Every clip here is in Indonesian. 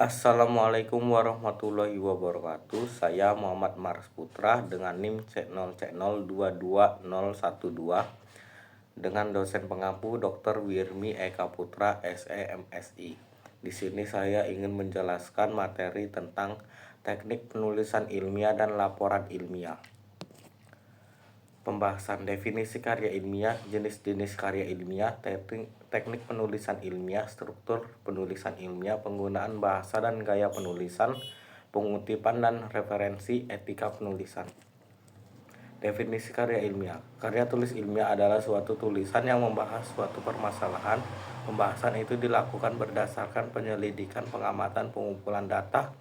Assalamualaikum warahmatullahi wabarakatuh. Saya Muhammad Mars Putra dengan NIM C0C022012 dengan dosen pengampu Dr. Wirmi Eka Putra SEMSI. Di sini saya ingin menjelaskan materi tentang teknik penulisan ilmiah dan laporan ilmiah. Pembahasan definisi karya ilmiah, jenis-jenis karya ilmiah, teknik penulisan ilmiah, struktur penulisan ilmiah, penggunaan bahasa dan gaya penulisan, pengutipan dan referensi, etika penulisan. Definisi karya ilmiah. Karya tulis ilmiah adalah suatu tulisan yang membahas suatu permasalahan. Pembahasan itu dilakukan berdasarkan penyelidikan, pengamatan, pengumpulan data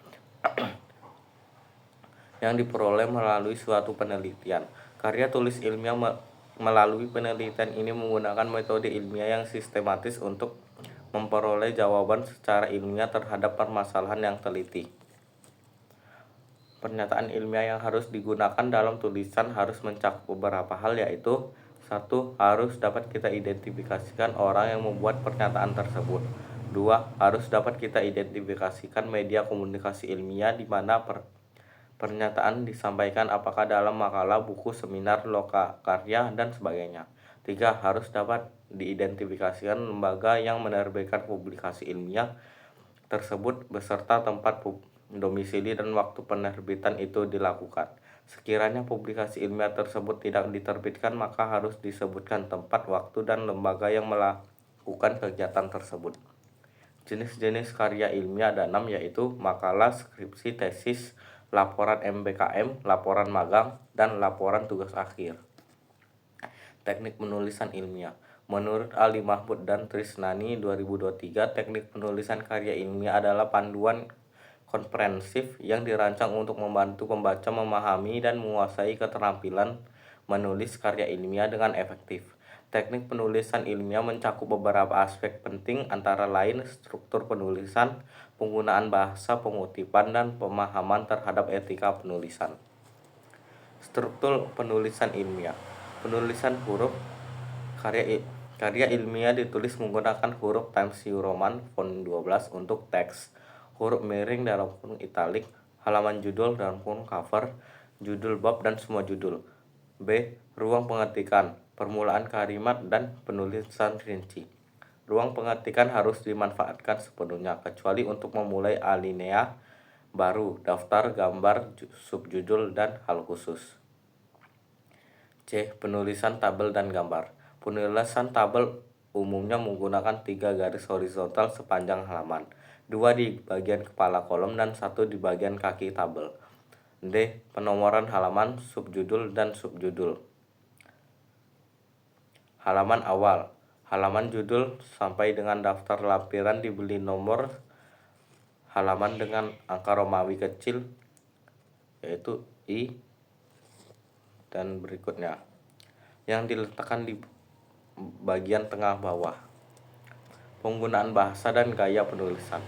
yang diperoleh melalui suatu penelitian. Karya tulis ilmiah melalui penelitian ini menggunakan metode ilmiah yang sistematis untuk memperoleh jawaban secara ilmiah terhadap permasalahan yang teliti. Pernyataan ilmiah yang harus digunakan dalam tulisan harus mencakup beberapa hal, yaitu 1. Harus dapat kita identifikasikan orang yang membuat pernyataan tersebut. 2. Harus dapat kita identifikasikan media komunikasi ilmiah di mana pernyataan disampaikan, apakah dalam makalah, buku, seminar, lokakarya, dan sebagainya. 3. Harus dapat diidentifikasikan lembaga yang menerbitkan publikasi ilmiah tersebut beserta tempat domisili dan waktu penerbitan itu dilakukan. Sekiranya publikasi ilmiah tersebut tidak diterbitkan, maka harus disebutkan tempat, waktu, dan lembaga yang melakukan kegiatan tersebut. Jenis-jenis karya ilmiah ada 6, yaitu makalah, skripsi, tesis, laporan MBKM, laporan magang, dan laporan tugas akhir. Teknik penulisan ilmiah. Menurut Ali Mahmud dan Trisnani 2023, teknik penulisan karya ilmiah adalah panduan komprehensif yang dirancang untuk membantu pembaca memahami dan menguasai keterampilan menulis karya ilmiah dengan efektif. Teknik penulisan ilmiah mencakup beberapa aspek penting, antara lain struktur penulisan, penggunaan bahasa, pengutipan, dan pemahaman terhadap etika penulisan. Struktur penulisan ilmiah. Penulisan huruf. Karya ilmiah ditulis menggunakan huruf Times New Roman font 12 untuk teks, huruf miring dalam kurung italik, halaman judul dalam kurung cover, judul bab, dan semua judul. B. Ruang pengetikan, permulaan kalimat, dan penulisan rinci. Ruang pengetikan harus dimanfaatkan sepenuhnya, kecuali untuk memulai alinea baru, daftar, gambar, subjudul, dan hal khusus. C. Penulisan tabel dan gambar. Penulisan tabel umumnya menggunakan 3 garis horizontal sepanjang halaman, 2 di bagian kepala kolom dan 1 di bagian kaki tabel. D. Penomoran halaman, subjudul, dan subjudul. Halaman awal, halaman judul sampai dengan daftar lampiran diberi nomor halaman dengan angka Romawi kecil, yaitu I, dan berikutnya, yang diletakkan di bagian tengah bawah. Penggunaan bahasa dan gaya penulisan.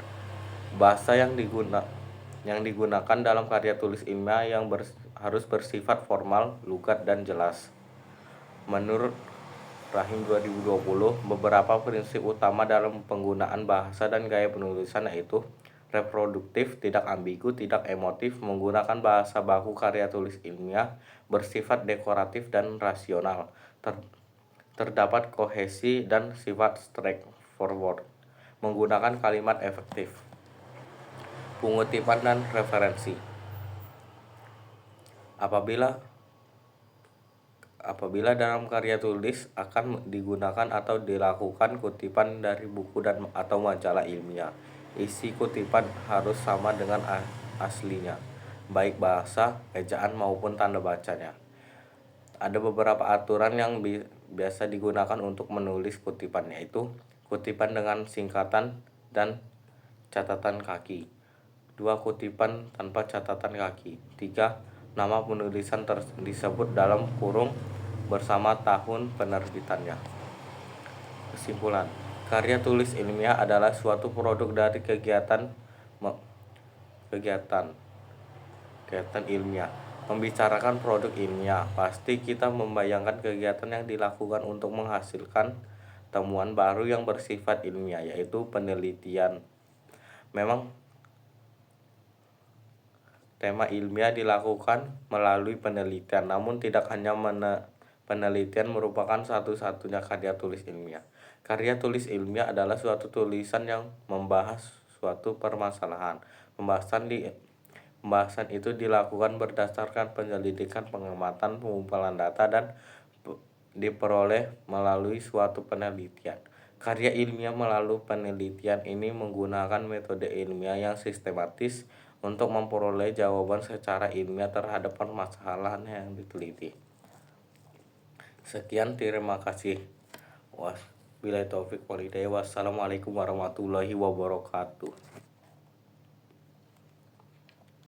Bahasa yang digunakan dalam karya tulis ilmiah harus bersifat formal, lugat, dan jelas. Menurut Rahim 2020, beberapa prinsip utama dalam penggunaan bahasa dan gaya penulisan yaitu reproduktif, tidak ambigu, tidak emotif, menggunakan bahasa baku karya tulis ilmiah, bersifat dekoratif dan rasional, terdapat kohesi dan sifat straightforward, menggunakan kalimat efektif. Pengutipan dan referensi. Apabila dalam karya tulis akan digunakan atau dilakukan kutipan dari buku dan atau majalah ilmiah, isi kutipan harus sama dengan aslinya, baik bahasa, ejaan, maupun tanda bacanya. Ada beberapa aturan yang biasa digunakan untuk menulis kutipan, yaitu kutipan dengan singkatan dan catatan kaki, 2 kutipan tanpa catatan kaki, 3 nama penulisan disebut dalam kurung bersama tahun penerbitannya. Kesimpulan, karya tulis ilmiah adalah suatu produk dari kegiatan ilmiah. Membicarakan produk ilmiah, pasti kita membayangkan kegiatan yang dilakukan untuk menghasilkan temuan baru yang bersifat ilmiah, yaitu penelitian. Memang Tema ilmiah dilakukan melalui penelitian, namun tidak hanya penelitian merupakan satu-satunya karya tulis ilmiah. Karya tulis ilmiah adalah suatu tulisan yang membahas suatu permasalahan. Pembahasan itu dilakukan berdasarkan penyelidikan, pengamatan, pengumpulan data, dan diperoleh melalui suatu penelitian. Karya ilmiah melalui penelitian ini menggunakan metode ilmiah yang sistematis untuk memperoleh jawaban secara ilmiah terhadap permasalahan yang diteliti. Sekian, terima kasih. Wassalamualaikum warahmatullahi wabarakatuh.